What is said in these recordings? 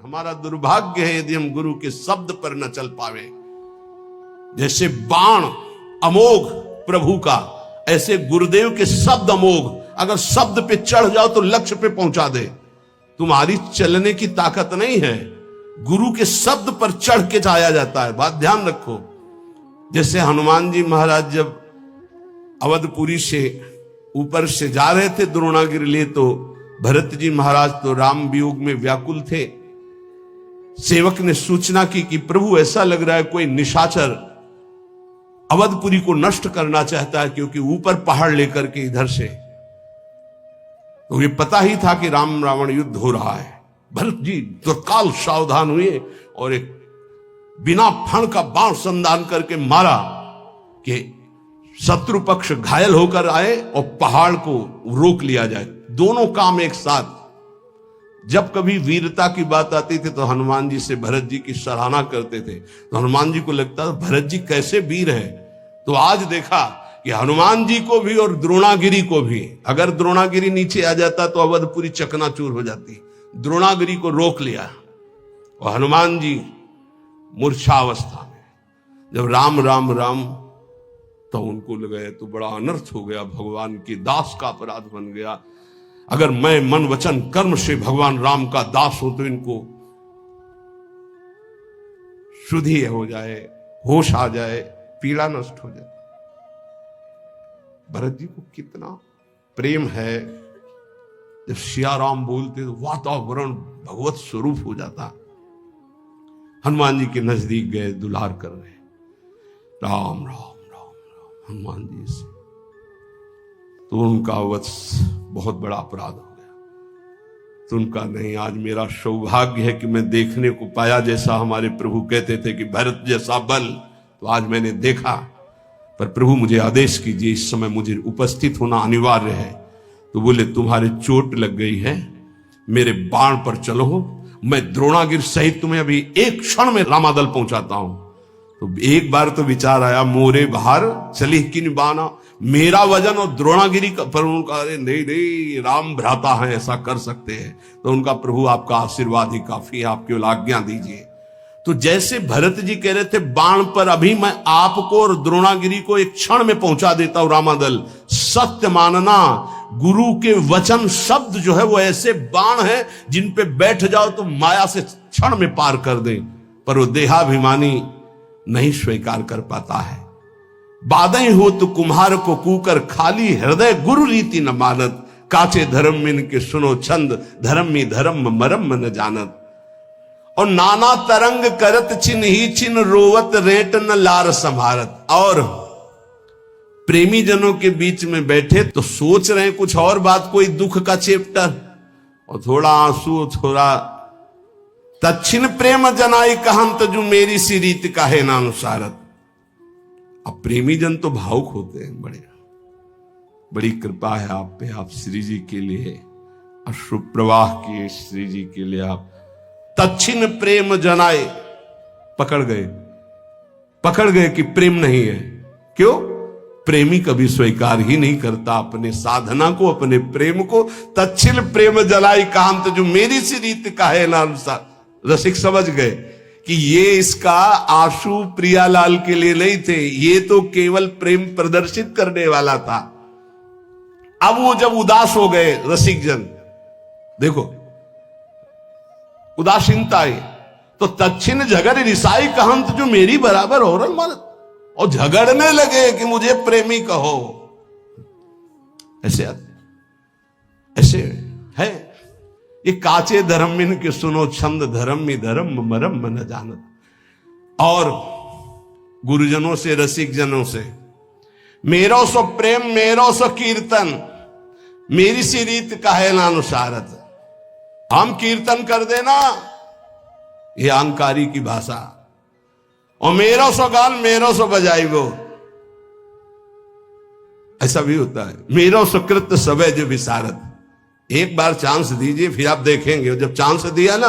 हमारा दुर्भाग्य है यदि हम गुरु के शब्द पर न चल पावे। जैसे बाण अमोघ प्रभु का, ऐसे गुरुदेव के शब्द अमोघ। अगर शब्द पे चढ़ जाओ तो लक्ष्य पे पहुंचा दे। तुम्हारी चलने की ताकत नहीं है, गुरु के शब्द पर चढ़ के जाया जाता है। बात ध्यान रखो। जैसे हनुमान जी महाराज जब अवधपुरी से ऊपर से जा रहे थे द्रोणागिरी ले, तो भरत जी महाराज तो राम वियोग में व्याकुल थे। सेवक ने सूचना की कि प्रभु ऐसा लग रहा है कोई निशाचर अवधपुरी को नष्ट करना चाहता है, क्योंकि ऊपर पहाड़ लेकर के इधर से। तो ये पता ही था कि राम रावण युद्ध हो रहा है। भरत जी तत्काल सावधान हुए और एक बिना फण का बाण संधान करके मारा कि शत्रु पक्ष घायल होकर आए और पहाड़ को रोक लिया जाए। दोनों काम एक साथ। जब कभी वीरता की बात आती थी तो हनुमान जी से भरत जी की सराहना करते थे, तो हनुमान जी को लगता था भरत जी कैसे वीर है। तो आज देखा कि हनुमान जी को भी और द्रोणागिरी को भी, अगर द्रोणागिरी नीचे आ जाता तो अवधपुरी चकनाचूर हो जाती। द्रोणागिरी को रोक लिया और हनुमान जी मूर्छावस्था में जब राम राम राम, तो उनको लगा तो बड़ा अनर्थ हो गया, भगवान के दास का अपराध बन गया। अगर मैं मन वचन कर्म से भगवान राम का दास हूं तो इनको शुद्धि हो जाए, होश आ जाए, पीड़ा नष्ट हो जाए। भरत जी को कितना प्रेम है, जब सियाराम बोलते तो वातावरण भगवत स्वरूप हो जाता। हनुमान जी के नजदीक गए, दुलार कर रहे, राम राम राम राम हनुमान जी से, तो उनका वत्स बहुत बड़ा अपराध हो गया। तो उनका नहीं, आज मेरा सौभाग्य है कि मैं देखने को पाया, जैसा हमारे प्रभु कहते थे कि भरत जैसा बल, तो आज मैंने देखा। पर प्रभु मुझे आदेश कीजिए, इस समय मुझे उपस्थित होना अनिवार्य है। तो बोले तुम्हारे चोट लग गई है, मेरे बाण पर चलो, मैं द्रोणागिर सहित तुम्हें अभी एक क्षण में रामादल पहुंचाता हूं। तो एक बार तो विचार आया, मोरे बाहर चली किन बाना, मेरा वजन और द्रोणागिरी का। पर उनका नहीं नहीं, राम भ्राता है, ऐसा कर सकते हैं। तो उनका प्रभु आपका आशीर्वाद ही काफी है, आप केवल आज्ञा दीजिए। तो जैसे भरत जी कह रहे थे बाण पर अभी मैं आपको और द्रोणागिरी को एक क्षण में पहुंचा देता हूं रामादल। सत्य मानना, गुरु के वचन शब्द जो है वो ऐसे बाण है जिन पे बैठ जाओ तो माया से क्षण में पार कर दे। पर वो देहाभिमानी नहीं स्वीकार कर पाता है। बादई हो तो कुम्हार को कूकर, खाली हृदय गुरु रीति न मानत, काचे धर्म मिन के सुनो छंद, धर्म में धर्म मरम न जानत। और नाना तरंग करत छिन ही छिन, रोवत रेट न लार संभारत। और प्रेमी जनों के बीच में बैठे तो सोच रहे हैं कुछ और बात, कोई दुख का चैप्टर, और थोड़ा आंसू, थोड़ा तच्छिन प्रेम जनाई कहंत, जो मेरी सी रीत का है नानुसारत। अब प्रेमी जन तो भावुक होते हैं, बड़ी कृपा है आप पे, आप श्री जी के लिए अश्रु प्रवाह किए, श्री जी के लिए आप तच्छिन प्रेम जनाए। पकड़ गए कि प्रेम नहीं है। क्यों? प्रेमी कभी स्वीकार ही नहीं करता अपने साधना को, अपने प्रेम को। तच्छिन प्रेम जलाई कांत, जो मेरी सी रीत का है ना अनुसार। रसिक समझ गए कि ये इसका आंसू प्रियालाल के लिए नहीं थे, ये तो केवल प्रेम प्रदर्शित करने वाला था। अब वो जब उदास हो गए रसिक जन, देखो उदासीनता आई, तो तच्छिन झगड़ रिसाई कहंत, जो मेरी बराबर औरल मानत। और झगड़ने लगे कि मुझे प्रेमी कहो। ऐसे है ये काचे धर्मिन के सुनो छंद, धर्म में धर्म मरम न जानत। और गुरुजनों से, रसिक जनों से, मेरो सो प्रेम मेरो सो कीर्तन, मेरी सी रीत का है नानुसारत। हम कीर्तन कर देना, ये अहंकारी की भाषा। और मेरो सो गान मेरो सो बजाई वो, ऐसा भी होता है। मेरो सुकृत सबे जो विसारत। एक बार चांस दीजिए, फिर आप देखेंगे। जब चांस दिया ना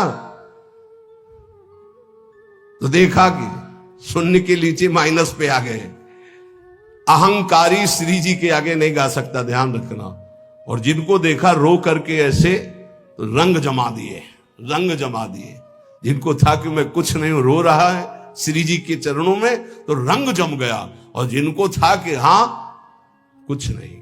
तो देखा कि शून्य के नीचे माइनस पे आ गए। अहंकारी श्री जी के आगे नहीं गा सकता, ध्यान रखना। और जिनको देखा रो करके ऐसे, तो रंग जमा दिए। जिनको था कि मैं कुछ नहीं हूं, रो रहा है श्री जी के चरणों में, तो रंग जम गया। और जिनको था कि हां कुछ नहीं,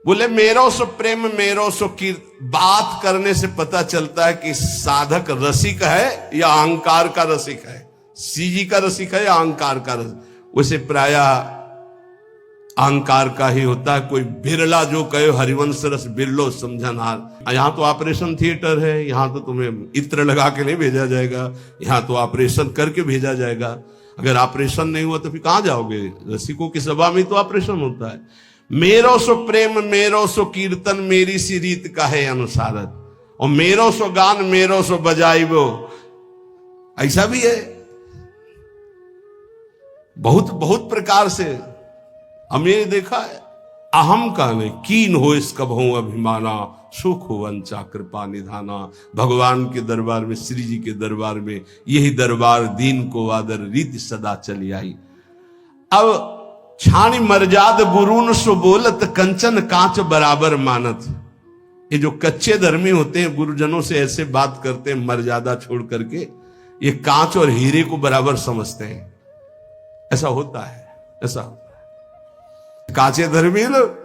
बोले मेरो सो प्रेम मेरो सो कीर्त। बात करने से पता चलता है कि साधक रसिक है या अहंकार का रसिक है, श्री जी का रसिक है या अहंकार का रसिक। वैसे प्रायः अहंकार का ही होता है। कोई बिरला जो कहे हरिवंश रस बिरलो समझनहार। यहां तो ऑपरेशन थिएटर है, यहां तो तुम्हें इत्र लगा के नहीं भेजा जाएगा, यहां तो ऑपरेशन करके भेजा जाएगा। अगर ऑपरेशन नहीं हुआ तो फिर कहां जाओगे? रसिकों की सभा में तो ऑपरेशन होता है। मेरो सो प्रेम मेरो सो कीर्तन मेरी सी रीत का है अनुसारत, और मेरो सो गान मेरो सो बजाइबो, ऐसा भी है। बहुत बहुत प्रकार से हमने देखा है। अहम का नहीं कीन हो इस कभों अभिमाना, सुख हो वंचा कृपा निधाना। भगवान के दरबार में, श्री जी के दरबार में यही दरबार दीन को आदर रीति सदा चली आई। अब छाणी मर्याद गुरुन सो बोलत कंचन कांच बराबर मानत। ये जो कच्चे धर्मी होते हैं गुरुजनों से ऐसे बात करते हैं मर्यादा छोड़ करके, ये कांच और हीरे को बराबर समझते हैं। ऐसा होता है, ऐसा होता है। कांचे धर्मी लोग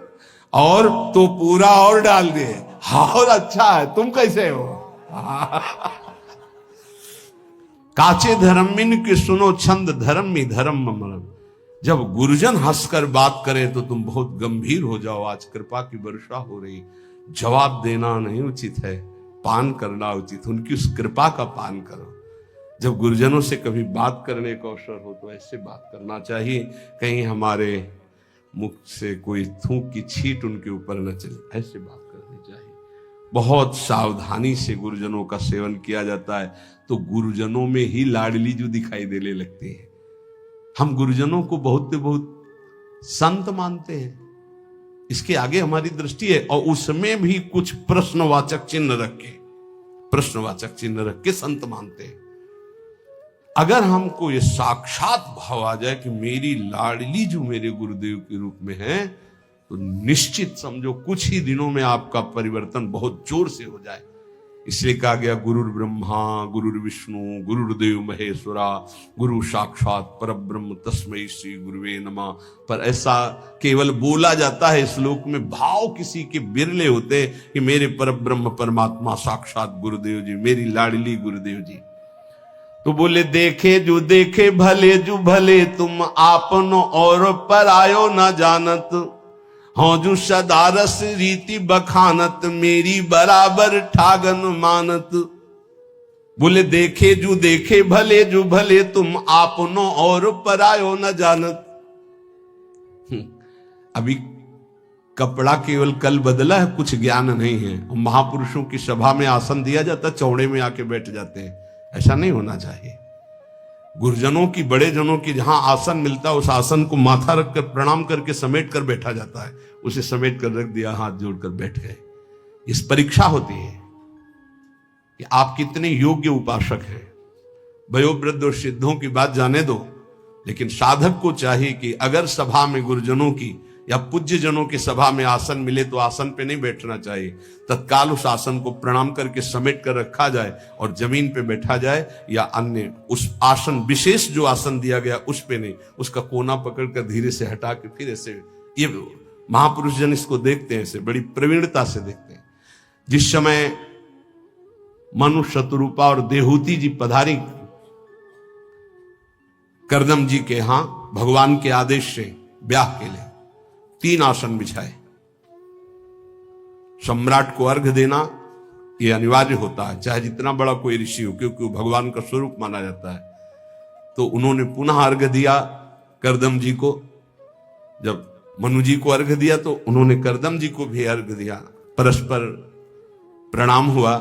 और तो पूरा और डाल दिए, और अच्छा है तुम कैसे हो। काचे धर्मिन के सुनो छंद धर्मी धर्म मरम। जब गुरुजन हंसकर बात करें तो तुम बहुत गंभीर हो जाओ। आज कृपा की वर्षा हो रही, जवाब देना नहीं उचित है, पान करना उचित। उनकी उस कृपा का पान करो। जब गुरुजनों से कभी बात करने का अवसर हो तो ऐसे बात करना चाहिए, कहीं हमारे मुख से कोई थूक की छींट उनके ऊपर न चले, ऐसे बात करनी चाहिए। बहुत सावधानी से गुरुजनों का सेवन किया जाता है तो गुरुजनों में ही लाडली जो दिखाई देने लगते हैं। हम गुरुजनों को बहुत संत मानते हैं, इसके आगे हमारी दृष्टि है। और उसमें भी कुछ प्रश्नवाचक चिन्ह रख के संत मानते हैं। अगर हमको ये साक्षात भाव आ जाए कि मेरी लाडली जो मेरे गुरुदेव के रूप में है, तो निश्चित समझो कुछ ही दिनों में आपका परिवर्तन बहुत जोर से हो जाए। इसलिए कहा गया गुरुर ब्रह्मा गुरुर विष्णु गुरुर्देव महेश्वरा गुरु साक्षात परब्रह्म तस्मै श्री गुरुवे नमः। पर ऐसा केवल बोला जाता है श्लोक में, भाव किसी के बिरले होते कि मेरे परब्रह्म परमात्मा साक्षात गुरुदेव जी, मेरी लाडली गुरुदेव जी। तो बोले देखे भले जो भले तुम आपनो और परायो न जानत, हाँ जो सदारस रीति बखानत मेरी बराबर ठागन मानत। बोले देखे भले जो भले तुम आपनो और परायो न जानत। अभी कपड़ा केवल कल बदला है, कुछ ज्ञान नहीं है। महापुरुषों की सभा में आसन दिया जाता, चौड़े में आके बैठ जाते हैं, ऐसा नहीं होना चाहिए। गुरुजनों की, बड़े जनों की जहां आसन मिलता है उस आसन को माथा रखकर प्रणाम करके समेट कर बैठा जाता है। उसे समेट कर रख दिया, हाथ जोड़कर बैठ गए। इस परीक्षा होती है कि आप कितने योग्य उपासक हैं। वयोवृद्ध और सिद्धों की बात जाने दो, लेकिन साधक को चाहिए कि अगर सभा में गुरुजनों की या पूज्य जनों की सभा में आसन मिले तो आसन पे नहीं बैठना चाहिए, तत्काल उस आसन को प्रणाम करके समेट कर रखा जाए और जमीन पे बैठा जाए, या अन्य उस आसन विशेष जो आसन दिया गया उस पे नहीं, उसका कोना पकड़कर धीरे से हटा के फिर ऐसे। ये महापुरुष जन इसको देखते हैं, ऐसे बड़ी प्रवीणता से देखते हैं। जिस समय मनु शतरूपा और देहूती जी पधारी करदम जी के यहां भगवान के आदेश से ब्याह के लिए, 3 आसन बिछाए। सम्राट को अर्घ देना यह अनिवार्य होता है, चाहे जितना बड़ा कोई ऋषि हो, क्योंकि वो भगवान का स्वरूप माना जाता है। तो उन्होंने पुनः अर्घ दिया करदम जी को। जब मनु जी को अर्घ दिया तो उन्होंने करदम जी को भी अर्घ दिया। परस्पर प्रणाम हुआ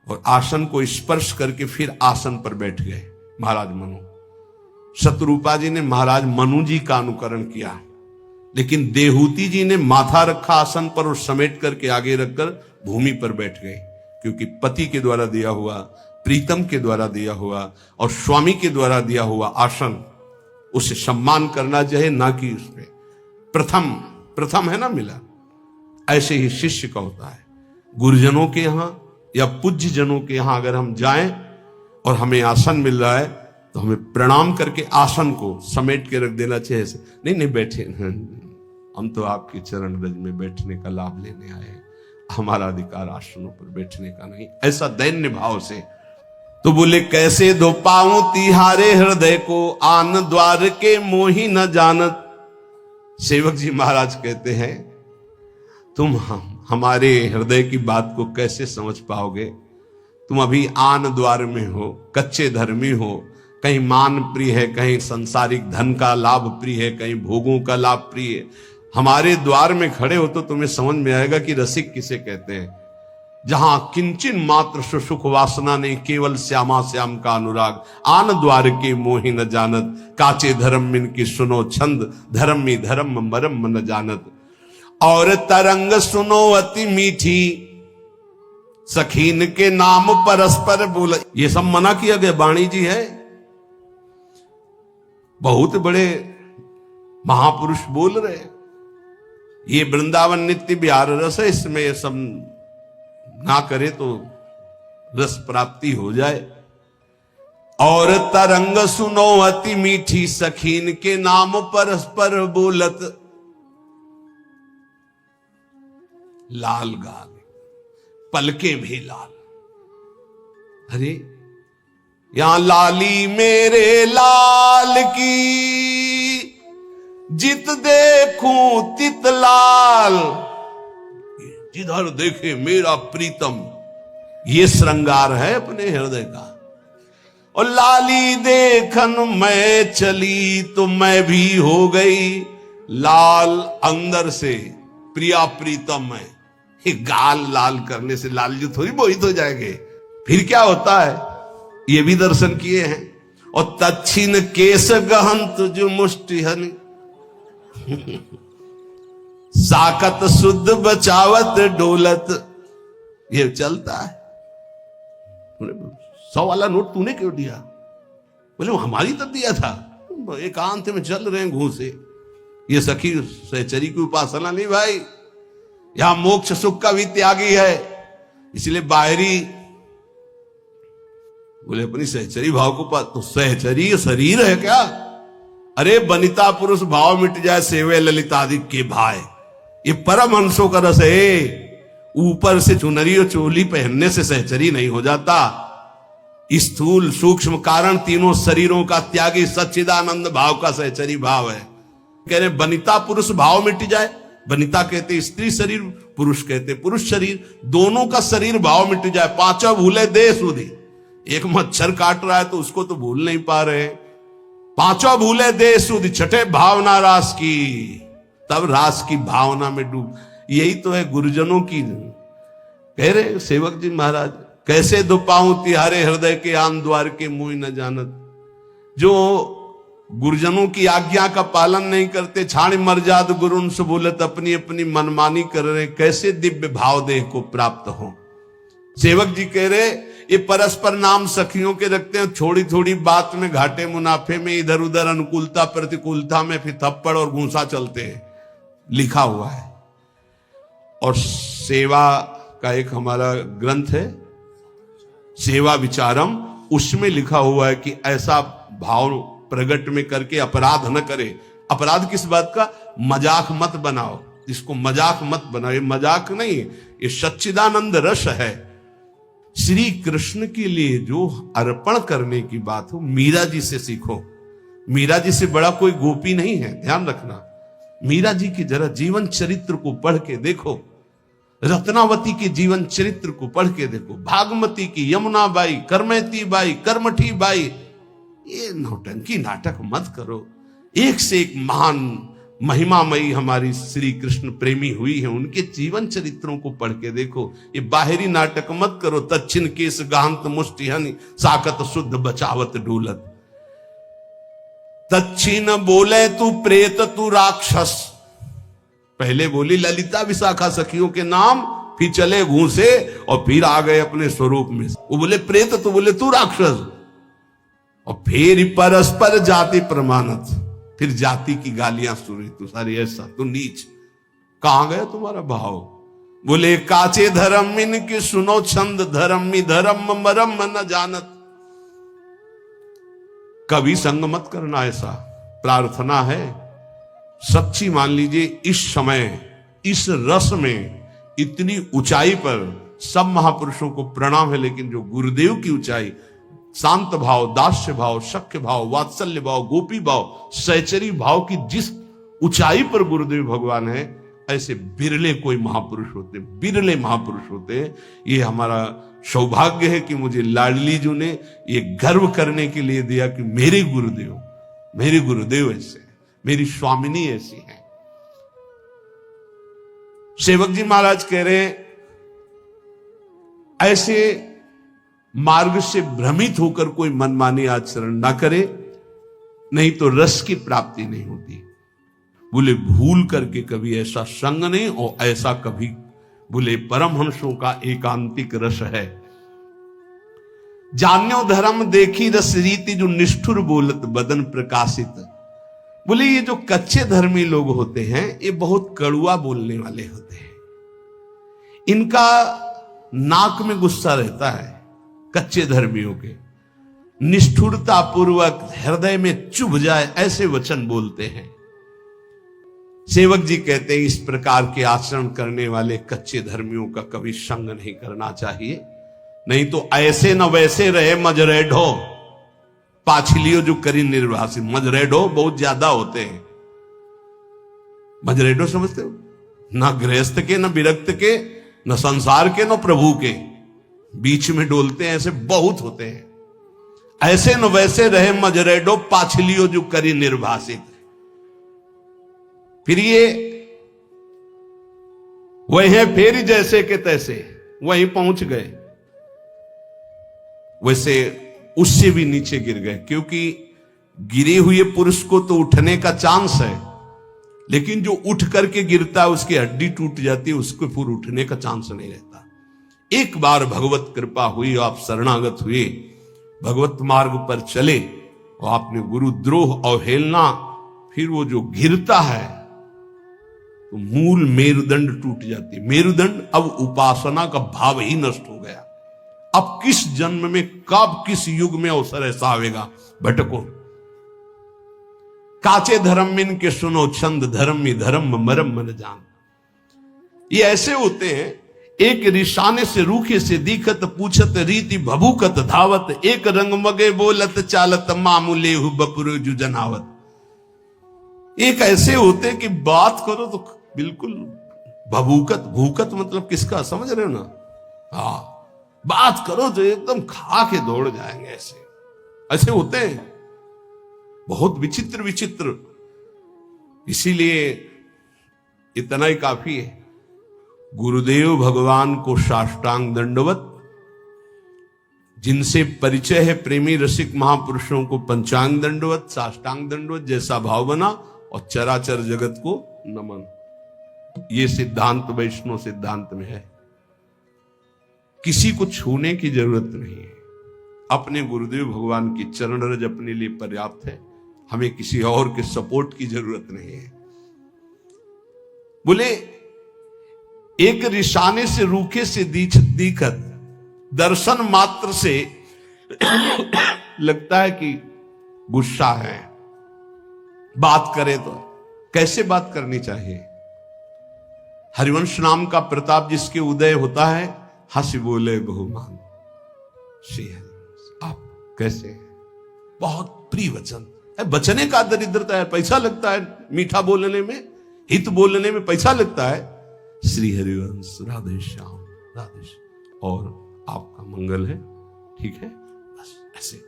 और आसन को स्पर्श करके फिर आसन पर बैठ गए महाराज मनु। शतरूपा जी ने महाराज मनु जी का अनुकरण किया, लेकिन देहूती जी ने माथा रखा आसन पर और समेट करके आगे रखकर भूमि पर बैठ गए, क्योंकि पति के द्वारा दिया हुआ, प्रीतम के द्वारा दिया हुआ और स्वामी के द्वारा दिया हुआ आसन, उसे सम्मान करना चाहिए, ना कि उसमें प्रथम है ना मिला। ऐसे ही शिष्य का होता है। गुरुजनों के यहां या पूज्य जनों के यहां अगर हम जाएं और हमें आसन मिल रहा है तो हमें प्रणाम करके आसन को समेट के रख देना चाहिए। नहीं नहीं बैठे, हम तो आपके चरण रज में बैठने का लाभ लेने आए हैं, हमारा अधिकार आसनों पर बैठने का नहीं, ऐसा दैन्य भाव से। तो बोले कैसे धो पाऊं तिहारे हृदय को, आन द्वार के मोही न जानत। सेवक जी महाराज कहते हैं तुम हमारे हृदय की बात को कैसे समझ पाओगे? तुम अभी आन द्वार में हो, कच्चे धर्मी हो, कहीं मान प्रिय है, कहीं संसारिक धन का लाभ प्रिय है, कहीं भोगों का लाभ प्रिय है। हमारे द्वार में खड़े हो तो तुम्हें समझ में आएगा कि रसिक किसे कहते हैं। जहां किंचन मात्र सुख वासना नहीं, केवल श्यामा श्याम का अनुराग। आन द्वार के मोहि न जानत, काचे धर्म मिन की सुनो छंद, धर्म में धर्म मरम न जानत। और तरंग सुनो अति मीठी, सखीन के नाम परस्पर बोल। ये सब मना किया गया, वाणी जी है, बहुत बड़े महापुरुष बोल रहे हैं। ये वृंदावन नित्य विहार रस है, इसमें ये सब ना करे तो रस प्राप्ति हो जाए। और तरंग सुनो अति मीठी, सखीन के नाम परस्पर बोलत। लाल गाल पलके भी लाल। अरे यहां लाली मेरे लाल की, जित देखूं तित लाल। जिधर देखे मेरा प्रीतम, ये श्रृंगार है अपने हृदय का। और लाली देखन मैं चली तो मैं भी हो गई लाल अंदर से, प्रिया प्रीतम है। ये गाल लाल करने से लाल जी थोड़ी मोहित हो जाएंगे। फिर क्या होता है ये भी दर्शन किए हैं। और तच्छिन केस गहंत जो मुष्टिहन, साकत शुद्ध बचावत डोलत। ये चलता है। 100 वाला नोट तूने क्यों दिया? बोले वो हमारी तरफ दिया था, एकांत में चल रहे हैं घूसे। ये सखी सहचरी की उपासना नहीं भाई, यहां मोक्ष सुख का भी त्यागी है। इसलिए बाहरी बोले अपनी सहचरी भाव को पास, तो सहचरी शरीर है क्या? अरे बनिता पुरुष भाव मिट जाए, सेवे ललितादि के भाई। ये परमहंसों का रस है। ऊपर से चुनरी और चोली पहनने से सहचरी नहीं हो जाता। स्थूल सूक्ष्म कारण तीनों शरीरों का त्यागी सच्चिदानंद भाव का सहचरी भाव है। कह रहे बनिता पुरुष भाव मिट जाए। बनिता कहते स्त्री शरीर, पुरुष कहते पुरुष शरीर, दोनों का शरीर भाव मिट जाए। पांचों भूले दे सुधी। एक मच्छर काट रहा है तो उसको तो भूल नहीं पा रहे। पांचों भूले दे सुधी, छठे भावना रास की, तब रास की भावना में डूब। यही तो है गुरुजनों की। कह रहे सेवक जी महाराज कैसे दो पाऊं तिहारे हृदय के, आन द्वार के मुंह न जानत। जो गुरुजनों की आज्ञा का पालन नहीं करते, छाणी मर्जाद गुरुन से बोलत, अपनी अपनी मनमानी कर रहे, कैसे दिव्य भाव देह को प्राप्त हो। सेवक जी कह रहे ये परस्पर नाम सखियों के रखते हैं। थोड़ी थोड़ी बात में घाटे मुनाफे में, इधर उधर अनुकूलता प्रतिकूलता में फिर थप्पड़ और घूंसा चलते हैं, लिखा हुआ है। और सेवा का एक हमारा ग्रंथ है सेवा विचारम, उसमें लिखा हुआ है कि ऐसा भाव प्रकट में करके अपराध न करे। अपराध किस बात का? मजाक मत बनाओ, इसको मजाक मत बनाओ। ये मजाक नहीं, ये सच्चिदानंद रस है। श्री कृष्ण के लिए जो अर्पण करने की बात हो, मीरा जी से सीखो। मीरा जी से बड़ा कोई गोपी नहीं है, ध्यान रखना। मीरा जी की जरा जीवन चरित्र को पढ़ के देखो, रत्नावती के जीवन चरित्र को पढ़ के देखो, भागमती की, यमुना बाई, करमैती बाई, कर्मठी बाई। ये नौटंकी नाटक मत करो। एक से एक महान महिमामयी हमारी श्री कृष्ण प्रेमी हुई है, उनके जीवन चरित्रों को पढ़ के देखो। ये बाहरी नाटक मत करो। तच्छिन केस गांत मुष्टिहन, साकत शुद्ध बचावत डोलत। तच्छिन बोले तू प्रेत तू राक्षस। पहले बोली ललिता विशाखा सखियों के नाम, फिर चले घूसे और फिर आ गए अपने स्वरूप में। वो बोले प्रेत तो बोले तू राक्षस। और फिर परस्पर जाति प्रमाणत, फिर जाति की गालियां सुनी। तू सारी ऐसा, तू नीच, कहां गया तुम्हारा भाव? बोले काचे धर्म इनके सुनो छंद, धर्म धर्म मरम न जानत। कभी संग मत करना, ऐसा प्रार्थना है सच्ची। मान लीजिए इस समय इस रस में इतनी ऊंचाई पर सब महापुरुषों को प्रणाम है, लेकिन जो गुरुदेव की ऊंचाई, शांत भाव, दास्य भाव, शक्य भाव, वात्सल्य भाव, गोपी भाव, सहचरी भाव की जिस ऊंचाई पर गुरुदेव भगवान है, ऐसे बिरले कोई महापुरुष होते, बिरले महापुरुष होते। ये हमारा सौभाग्य है कि मुझे लाडली जी ने ये गर्व करने के लिए दिया कि मेरे गुरुदेव ऐसे, मेरी स्वामिनी ऐसी है। सेवक जी महाराज कह रहे हैं ऐसे मार्ग से भ्रमित होकर कोई मनमानी आचरण ना करे, नहीं तो रस की प्राप्ति नहीं होती। बोले भूल करके कभी ऐसा संग नहीं, और ऐसा कभी बोले परमहंसों का एकांतिक रस है। जान्यो धर्म देखी रस रीति, जो निष्ठुर बोलत बदन प्रकाशित। बोले ये जो कच्चे धर्मी लोग होते हैं, ये बहुत कड़ुआ बोलने वाले होते हैं। इनका नाक में गुस्सा रहता है, कच्चे धर्मियों के। निष्ठुरता पूर्वक हृदय में चुभ जाए ऐसे वचन बोलते हैं। सेवक जी कहते हैं इस प्रकार के आचरण करने वाले कच्चे धर्मियों का कभी संग नहीं करना चाहिए, नहीं तो ऐसे न वैसे रहे मजरेढो पाछलियो जो करी निर्वासित। मजरेढो बहुत ज्यादा होते हैं। मजरेढो समझते हो? ना गृहस्थ के, न विरक्त के, न संसार के, न प्रभु के, बीच में डोलते हैं, ऐसे बहुत होते हैं। ऐसे न वैसे रहे मजरेडो पाछलियो जो करी निर्वासित। फिर ये वही फेरी जैसे के तैसे वहीं पहुंच गए, वैसे उससे भी नीचे गिर गए। क्योंकि गिरे हुए पुरुष को तो उठने का चांस है, लेकिन जो उठ करके गिरता है उसकी हड्डी टूट जाती है, उसको फिर उठने का चांस नहीं रहता। एक बार भगवत कृपा हुई, आप शरणागत हुए, भगवत मार्ग पर चले और आपने गुरुद्रोह अवहेलना, फिर वो जो गिरता है तो मूल मेरुदंड टूट जाती है। मेरुदंड, अब उपासना का भाव ही नष्ट हो गया। अब किस जन्म में, कब, किस युग में अवसर ऐसा आवेगा, भटको। काचे धर्म मिन के सुनो छंद, धर्म धर्म मरम मन जान। ये ऐसे होते हैं, एक रिशाने से रूखे से दिखत, पूछत रीति भभूकत धावत, एक रंग मगे बोलत चालत, मामूले बपुर जु जनावत। एक ऐसे होते कि बात करो तो बिल्कुल भभूकत, भूकत मतलब किसका, समझ रहे हो ना? हाँ, बात करो तो एकदम खा के दौड़ जाएंगे। ऐसे होते हैं, बहुत विचित्र विचित्र। इसीलिए इतना ही काफी है, गुरुदेव भगवान को साष्टांग दंडवत। जिनसे परिचय है प्रेमी रसिक महापुरुषों को पंचांग दंडवत, साष्टांग दंडवत, जैसा भाव बना, और चराचर जगत को नमन। ये सिद्धांत वैष्णव सिद्धांत में है। किसी को छूने की जरूरत नहीं है, अपने गुरुदेव भगवान की चरण रज अपने लिए पर्याप्त है। हमें किसी और के सपोर्ट की जरूरत नहीं है। बोले एक रिशाने से रूखे से दिखत, दर्शन मात्र से लगता है कि गुस्सा है। बात करे तो कैसे बात करनी चाहिए? हरिवंश नाम का प्रताप जिसके उदय होता है, हंसी बोले बहुमान श्री हरिवंश। आप कैसे हैं? बहुत प्रिय वचन है। बचने का दरिद्रता है, पैसा लगता है मीठा बोलने में, हित बोलने में पैसा लगता है। श्री हरिवंश, राधे श्याम, राधे श्याम, और आपका मंगल है, ठीक है। बस ऐसे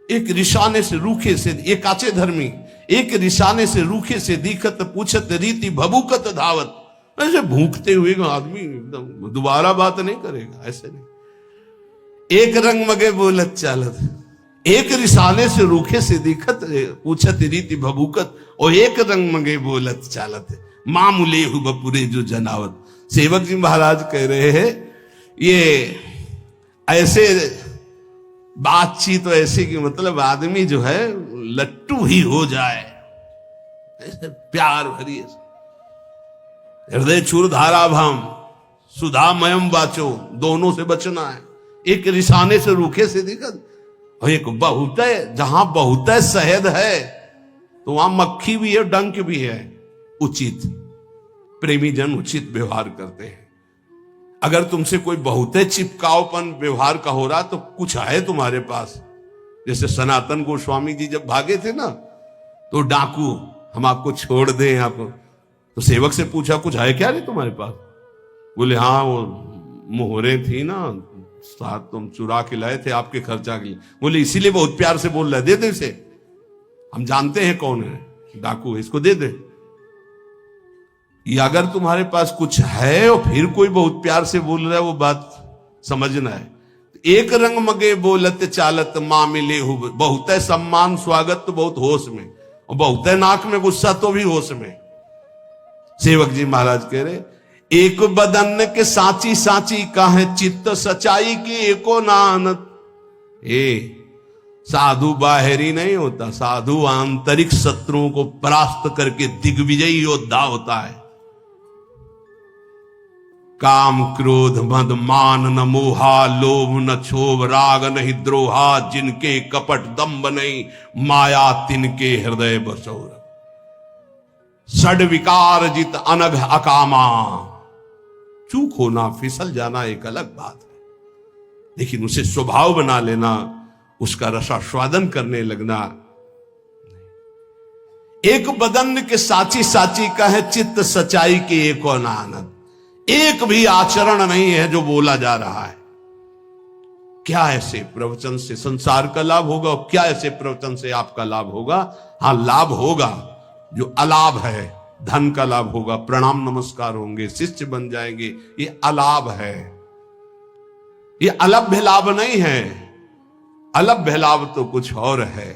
एक रिशाने से रूखे से, एक काचे धर्मी, एक रिशाने से रूखे से दिखत, पूछत रीति भभूकत धावत। ऐसे भूखते हुए आदमी एकदम दोबारा बात नहीं करेगा, ऐसे नहीं। एक रंग मगे बोलत चालत, एक रिसाने से रूखे से दिखत, पूछत रीति भभूकत, और एक रंग मगे बोलत चालत, मामूले हु बपुरे जो जनावत। सेवक जी महाराज कह रहे हैं, ये ऐसे बातचीत तो ऐसे कि मतलब आदमी जो है लट्टू ही हो जाए, ऐसे प्यार भरी, हृदय चूर धारा भम, सुधामयम वाचो, दोनों से बचना है। एक रिसाने से रूखे से दिक्कत, और एक बहुत है, जहां बहुत है शहद है तो वहां मक्खी भी है, डंक भी है। उचित प्रेमी जन उचित व्यवहार करते हैं। अगर तुमसे कोई बहुत चिपकावपन व्यवहार का हो रहा तो कुछ है तुम्हारे पास। जैसे सनातन गोस्वामी जी जब भागे थे ना, तो डाकू, हम आपको छोड़ दें आप, तो सेवक से पूछा कुछ है क्या रे तुम्हारे पास? बोले हाँ, वो मोहरे थी ना साथ, तुम चुरा के लाए थे आपके खर्चा के लिए। बोले इसीलिए बहुत प्यार से बोल रहा है, दे दे इसे, हम जानते हैं कौन है डाकू है, इसको दे दे। ये अगर तुम्हारे पास कुछ है और फिर कोई बहुत प्यार से बोल रहा है, वो बात समझना है। एक रंग मगे बोलत चालत माँ मिले हो, बहुत है सम्मान स्वागत तो बहुत होश में, और बहुत है नाक में गुस्सा तो भी होश में। सेवक जी महाराज कह रहे, एक बदन के साची साची का है चित्त सच्चाई की एको नानत। साधु बाहरी नहीं होता, साधु आंतरिक शत्रुओं को परास्त करके दिग्विजयी योद्धा होता है। काम क्रोध मद मान न मोहा, लोभ न क्षोभ राग नहीं द्रोहा, जिनके कपट दम्भ नहीं माया तिनके हृदय बसोर। षड विकार जित अनघ अकामा, चूक होना फिसल जाना एक अलग बात है, लेकिन उसे स्वभाव बना लेना, उसका रसास्वादन करने लगना। एक बदन के साची साची का है चित्त सच्चाई के एको आनंद। एक भी आचरण नहीं है जो बोला जा रहा है। क्या ऐसे प्रवचन से संसार का लाभ होगा और क्या ऐसे प्रवचन से आपका लाभ होगा? हाँ, लाभ होगा, जो अलाभ है, धन का लाभ होगा, प्रणाम नमस्कार होंगे, शिष्य बन जाएंगे, ये अलाभ है, ये अलभ्य लाभ नहीं है। अलभ्य लाभ तो कुछ और है,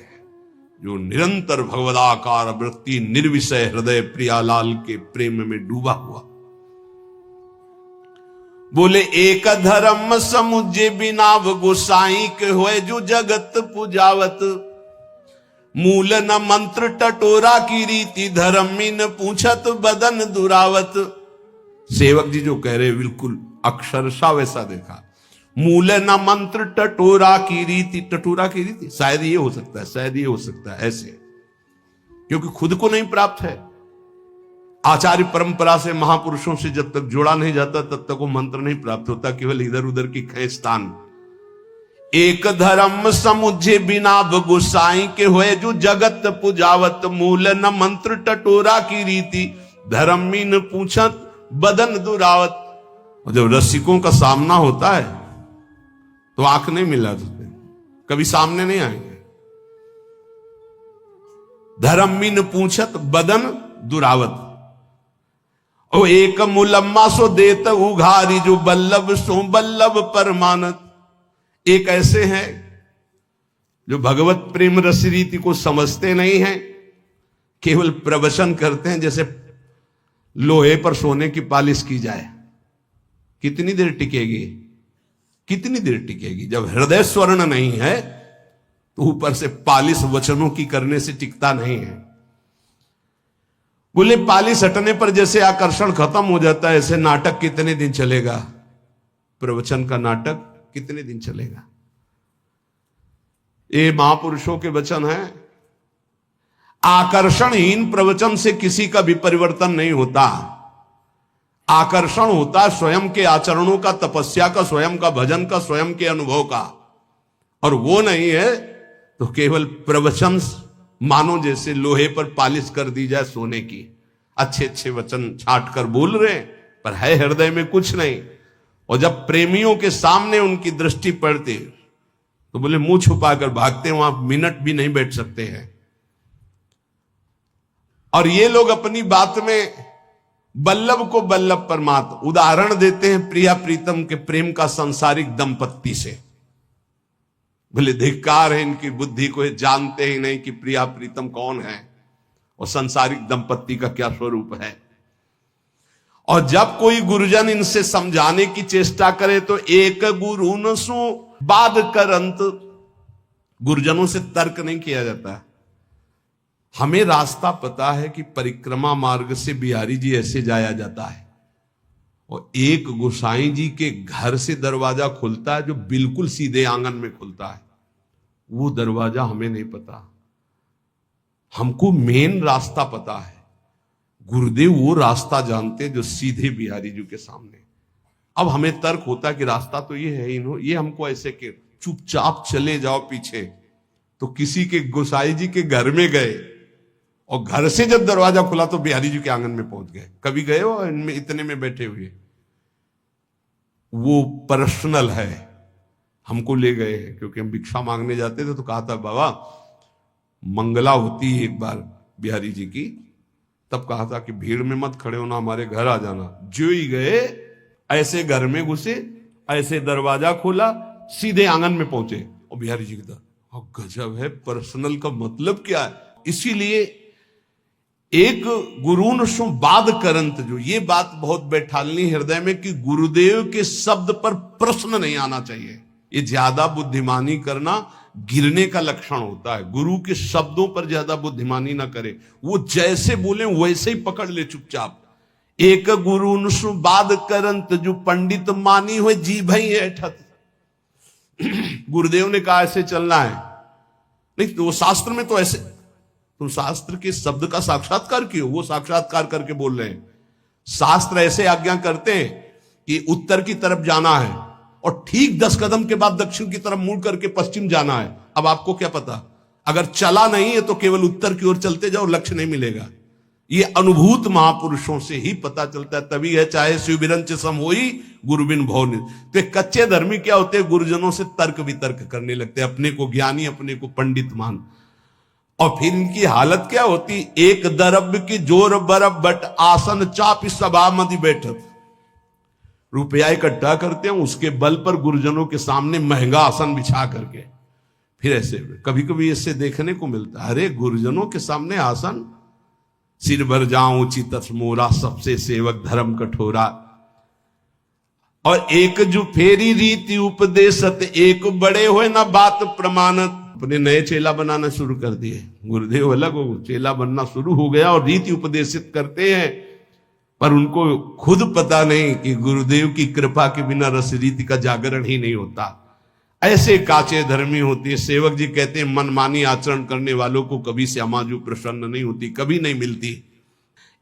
जो निरंतर भगवदाकार वृत्ति निर्विषय हृदय प्रियालाल के प्रेम में डूबा हुआ। बोले एक धर्म समुझे बिनाव गोसाई के होए जो जगत पुजावत, मूल न मंत्र टटोरा की रीति धर्मी न पूछत बदन दुरावत। सेवक जी जो कह रहे बिल्कुल अक्षरशा वैसा देखा। मूल न मंत्र टटोरा की रीति, टटोरा की रीति शायद ये हो सकता है, शायद ये हो सकता है ऐसे, क्योंकि खुद को नहीं प्राप्त है। आचार्य परंपरा से महापुरुषों से जब तक जोड़ा नहीं जाता तब तक वो मंत्र नहीं प्राप्त होता, केवल इधर उधर की खेस्तान। एक धर्म समुझे बिना गुसाई के हुए जो जगत पुजावत, मूल न मंत्र टटोरा की रीति धर्मी न पूछत बदन दुरावत। और जब रसिकों का सामना होता है तो आंख नहीं मिला सकते, कभी सामने नहीं आएंगे। धर्मी न पूछत बदन दुरावत। ओ एक मुलम्मा सो देत उघारी जो बल्लभ सो बल्लभ परमानत। एक ऐसे हैं जो भगवत प्रेम रस रीति को समझते नहीं हैं, केवल प्रवचन करते हैं। जैसे लोहे पर सोने की पालिश की जाए, कितनी देर टिकेगी, कितनी देर टिकेगी? जब हृदय स्वर्ण नहीं है तो ऊपर से पालिश वचनों की करने से टिकता नहीं है। बोले पालिश हटने पर जैसे आकर्षण खत्म हो जाता है, ऐसे नाटक कितने दिन चलेगा? प्रवचन का नाटक कितने दिन चलेगा? ये महापुरुषों के वचन हैं। आकर्षणहीन प्रवचन से किसी का भी परिवर्तन नहीं होता। आकर्षण होता है स्वयं के आचरणों का, तपस्या का, स्वयं का भजन का, स्वयं के अनुभव का। और वो नहीं है तो केवल प्रवचन मानो जैसे लोहे पर पालिश कर दी जाए सोने की। अच्छे अच्छे वचन छाट कर बोल रहे हैं पर है हृदय में कुछ नहीं। और जब प्रेमियों के सामने उनकी दृष्टि पड़ती तो बोले मुंह छुपाकर भागते, वहां मिनट भी नहीं बैठ सकते हैं। और ये लोग अपनी बात में बल्लभ को बल्लभ परमात्मा उदाहरण देते हैं प्रिया प्रीतम के प्रेम का सांसारिक दंपत्ति से। बोले धिक्कार है इनकी बुद्धि को, जानते ही नहीं कि प्रिया प्रीतम कौन है और सांसारिक दंपत्ति का क्या स्वरूप है। और जब कोई गुरुजन इनसे समझाने की चेष्टा करे तो एक गुरु न सु बाद करंत। गुरुजनों से तर्क नहीं किया जाता। हमें रास्ता पता है कि परिक्रमा मार्ग से बिहारी जी ऐसे जाया जाता है, और एक गोसाई जी के घर से दरवाजा खुलता है जो बिल्कुल सीधे आंगन में खुलता है। वो दरवाजा हमें नहीं पता, हमको मेन रास्ता पता है। गुरुदेव वो रास्ता जानते हैं जो सीधे बिहारी जी के सामने। अब हमें तर्क होता है कि रास्ता तो ये है, ये हमको ऐसे के चुपचाप चले जाओ पीछे। तो किसी के गोसाई जी के घर में गए और घर से जब दरवाजा खुला तो बिहारी जी के आंगन में पहुंच गए। कभी गए हो इनमें इतने में बैठे हुए? वो पर्सनल है, हमको ले गए क्योंकि हम भिक्षा मांगने जाते थे। तो कहा था बाबा मंगला होती है एक बार बिहारी जी की, तब कहा था कि भीड़ में मत खड़े होना, हमारे घर आ जाना। जो ही गए ऐसे घर में घुसे, ऐसे दरवाजा खोला, सीधे आंगन में पहुंचे और बिहारी जी की तरफ। गजब है, पर्सनल का मतलब क्या है? इसीलिए एक गुरुन सु बाद करंत, जो ये बात बहुत बैठालनी हृदय में कि गुरुदेव के शब्द पर प्रश्न नहीं आना चाहिए। ये ज्यादा बुद्धिमानी करना गिरने का लक्षण होता है। गुरु के शब्दों पर ज्यादा बुद्धिमानी ना करे, वो जैसे बोले वैसे ही पकड़ ले चुपचाप। एक गुरु सु बाद करंत, जो पंडित मानी हुए जी भई ऐठत। गुरुदेव ने कहा ऐसे चलना है, नहीं तो वो शास्त्र में तो ऐसे, तुम शास्त्र के शब्द का साक्षात्कार क्यों? वो साक्षात्कार करके बोल रहे हैं। शास्त्र ऐसे आज्ञा करते हैं कि उत्तर की तरफ जाना है और ठीक 10 कदम के बाद दक्षिण की तरफ मुड़ करके पश्चिम जाना है। अब आपको क्या पता, अगर चला नहीं है तो केवल उत्तर की ओर चलते जाओ, लक्ष्य नहीं मिलेगा। ये अनुभूत महापुरुषों से ही पता चलता है। तभी है चाहे शिव बिरंच सम होई गुरु बिन भव निज। तो कच्चे धर्मी क्या होते हैं, गुरुजनों से तर्क वितर्क करने लगते हैं, अपने को ज्ञानी, अपने को पंडित मान। और फिर इनकी हालत क्या होती, एक दरब की जोर बरब बट आसन चाप सभा मदि बैठत। रुपया इकट्ठा करते हैं, उसके बल पर गुरुजनों के सामने महंगा आसन बिछा करके फिर ऐसे कभी कभी ऐसे देखने को मिलता है। अरे गुरुजनों के सामने आसन, सिर भर जाऊं उचित मोरा, सबसे सेवक धर्म कठोरा। और एक जो फेरी रीति उपदेशत, एक बड़े हुए ना बात प्रमाणत। अपने नए चेला बनाना शुरू कर दिए, गुरुदेव अलग हो, चेला बनना शुरू हो गया और रीति उपदेशित करते हैं। पर उनको खुद पता नहीं कि गुरुदेव की कृपा के बिना रस रीति का जागरण ही नहीं होता। ऐसे काचे धर्मी होती है। सेवक जी कहते हैं मनमानी आचरण करने वालों को कभी श्यामाजू प्रसन्न नहीं होती, कभी नहीं मिलती।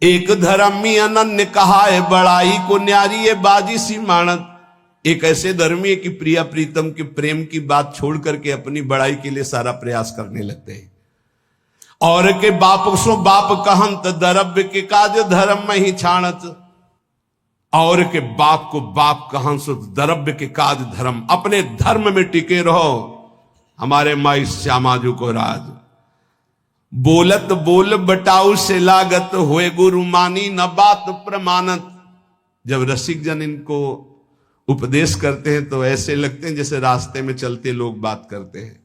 एक धर्मी अनन्य कहा है बड़ाई को न्यारी है बाजी सी मानत। एक ऐसे धर्मी है कि प्रिया प्रीतम के प्रेम की बात छोड़ करके अपनी बड़ाई के लिए सारा प्रयास करने लगते हैं। और के बाप सो बाप कहंत, दरब्य के काज धर्म में ही छाणत। और के बाप को बाप कहं सो दरब्य के काज धर्म, अपने धर्म में टिके रहो। हमारे माई श्यामाजू को राज बोलत बोल बटाऊ से लागत, हुए गुरु मानी न बात प्रमाणत। जब रसिक जन इनको उपदेश करते हैं तो ऐसे लगते हैं जैसे रास्ते में चलते लोग बात करते हैं।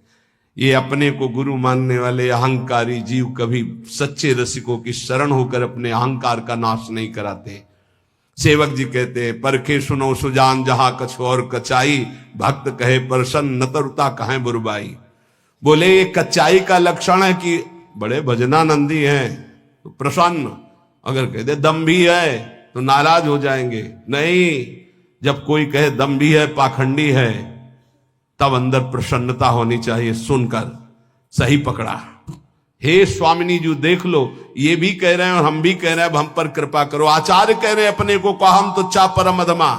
ये अपने को गुरु मानने वाले अहंकारी जीव कभी सच्चे रसिकों की शरण होकर अपने अहंकार का नाश नहीं कराते। सेवक जी कहते हैं परखे सुनो सुजान जहां कछ और कचाई, भक्त कहे प्रसन्न न तरुता कहे बुरबाई। बोले ये कच्चाई का लक्षण है कि बड़े भजनानंदी हैं तो प्रसन्न, अगर कह दे दम्भी है तो नाराज हो जाएंगे। नहीं, जब कोई कहे दम्भी है, पाखंडी है, तब अंदर प्रसन्नता होनी चाहिए। सुनकर सही पकड़ा। हे स्वामिनी जी देख लो, ये भी कह रहे हैं और हम भी कह रहे हैं, अब हम पर कृपा करो। आचार्य कह रहे हैं अपने को हम तो चा परम अधमा,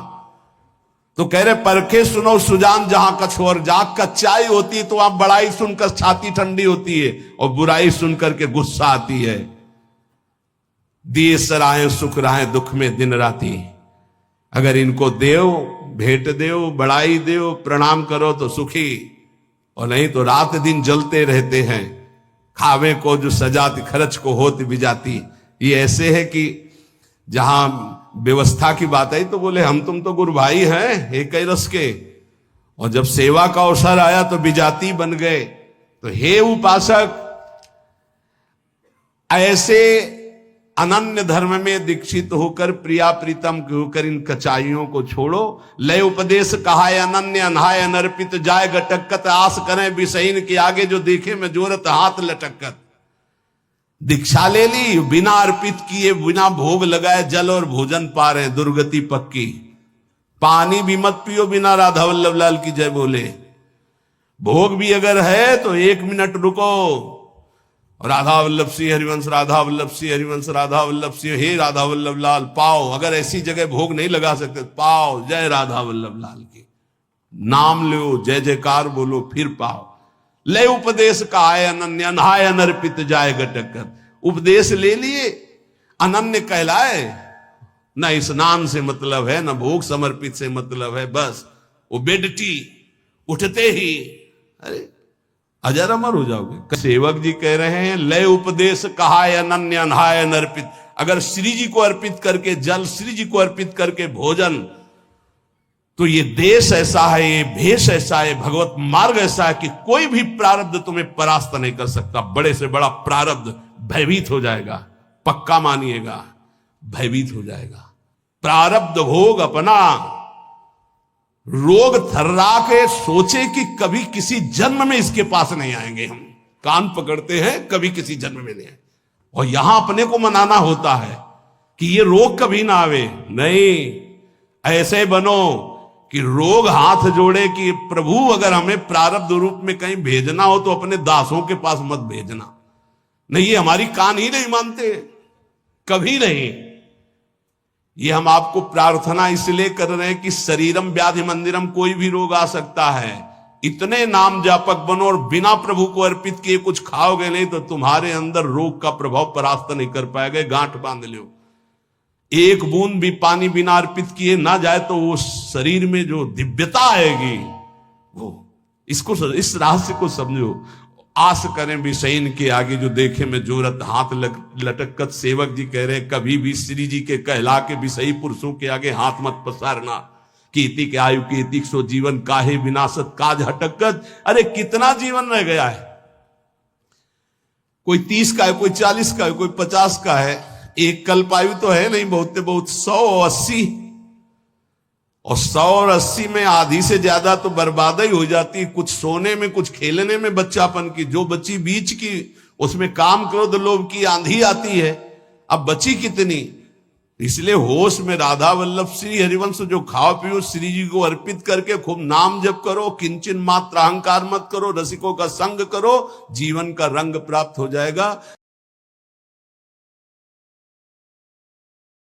तो कह रहे परखे सुनो सुजान जहां कछ और। जहां कच्चाई होती है तो आप बड़ाई सुनकर छाती ठंडी होती है और बुराई सुनकर के गुस्सा आती है। दिए सराहे सुख राहे दुख में दिन राती। अगर इनको देव भेंट देव, बड़ाई देव, प्रणाम करो तो सुखी, और नहीं तो रात दिन जलते रहते हैं। खावे को जो सजाती खर्च को होती बिजाती। ये ऐसे है कि जहां व्यवस्था की बात आई तो बोले हम तुम तो गुरु भाई हैं एक ही रस के, और जब सेवा का अवसर आया तो बिजाती बन गए। तो हे उपासक, ऐसे अनन्य धर्म में दीक्षित होकर प्रिया प्रीतम होकर इन कचाइयों को छोड़ो। लय उपदेश कहा अनन्य अनहाय अनर्पित, जाय गटक्कत आस करें विषहीन के आगे जो देखे में जोरत हाथ लटक्कत। दीक्षा ले ली, बिना अर्पित किए बिना भोग लगाए जल और भोजन पा रहे, दुर्गति पक्की। पानी भी मत पियो बिना राधा वल्लभ लाल की जय बोले। भोग भी अगर है तो 1 मिनट रुको, राधा वल्लभ सिंह हरिवंश, राधा वल्लभ सिंह हरिवंश, राधा वल्लभ सिंह, हे राधा वल्लभ लाल पाओ। अगर ऐसी जगह भोग नहीं लगा सकते पाओ, जय राधा वल्लभ लाल की, नाम लो, जय जयकार बोलो, फिर पाओ। ले उपदेश का आय अनन्य, नहाय अनर्पित जाए गटकर। उपदेश ले लिए, अनन्य कहलाए, न स्नान से मतलब है, न भोग समर्पित से मतलब है, बस वो बेडटी उठते ही अरे अजर अमर हो जाओगे। सेवक जी कह रहे हैं लय उपदेश कहा अनन्य अनहाय अनर्पित। अगर श्री जी को अर्पित करके जल, श्री जी को अर्पित करके भोजन, तो ये देश ऐसा है, ये भेष ऐसा है, भगवत मार्ग ऐसा है कि कोई भी प्रारब्ध तुम्हें परास्त नहीं कर सकता। बड़े से बड़ा प्रारब्ध भयभीत हो जाएगा, पक्का मानिएगा, भयभीत हो जाएगा। प्रारब्ध भोग अपना रोग थर्रा के सोचे कि कभी किसी जन्म में इसके पास नहीं आएंगे। हम कान पकड़ते हैं, कभी किसी जन्म में नहीं आए, और यहां अपने को मनाना होता है कि ये रोग कभी ना आवे। नहीं, ऐसे बनो कि रोग हाथ जोड़े कि प्रभु अगर हमें प्रारब्ध रूप में कहीं भेजना हो तो अपने दासों के पास मत भेजना। नहीं, ये हमारी कान ही नहीं मानते, कभी नहीं। ये हम आपको प्रार्थना इसलिए कर रहे हैं कि शरीरम व्याधि मंदिरम, कोई भी रोग आ सकता है। इतने नाम जापक बनो और बिना प्रभु को अर्पित किए कुछ खाओगे नहीं तो तुम्हारे अंदर रोग का प्रभाव परास्त नहीं कर पाएगा। गांठ बांध लो, एक बूंद भी पानी बिना अर्पित किए ना जाए तो वो शरीर में जो दिव्यता आएगी, वो इसको, इस रहस्य को समझो। आस करें विषयन के आगे जो देखे में जोरत हाथ लटकत। सेवक जी कह रहे कभी भी श्री जी के कहला के विषयी पुरुषों के आगे हाथ मत पसारना। कीर्ति के आयु कीर्ति सो जीवन काहे विनाशत काज हटकत। अरे कितना जीवन रह गया है, कोई 30 का है, कोई 40 का है, कोई 50 का है। एक कल्पायु तो है नहीं, बहुत बहुत 100-80, और 100 और 80 में आधी से ज्यादा तो बर्बादी हो जाती है। कुछ सोने में, कुछ खेलने में बच्चापन की, जो बची बीच की उसमें काम क्रोध लोभ की आंधी आती है। अब बची कितनी, इसलिए होश में राधा वल्लभ श्री हरिवंश जो खाओ पियो श्री जी को अर्पित करके खूब नाम जप करो, किंचन मात्र अहंकार मत करो, रसिकों का संग करो, जीवन का रंग प्राप्त हो जाएगा।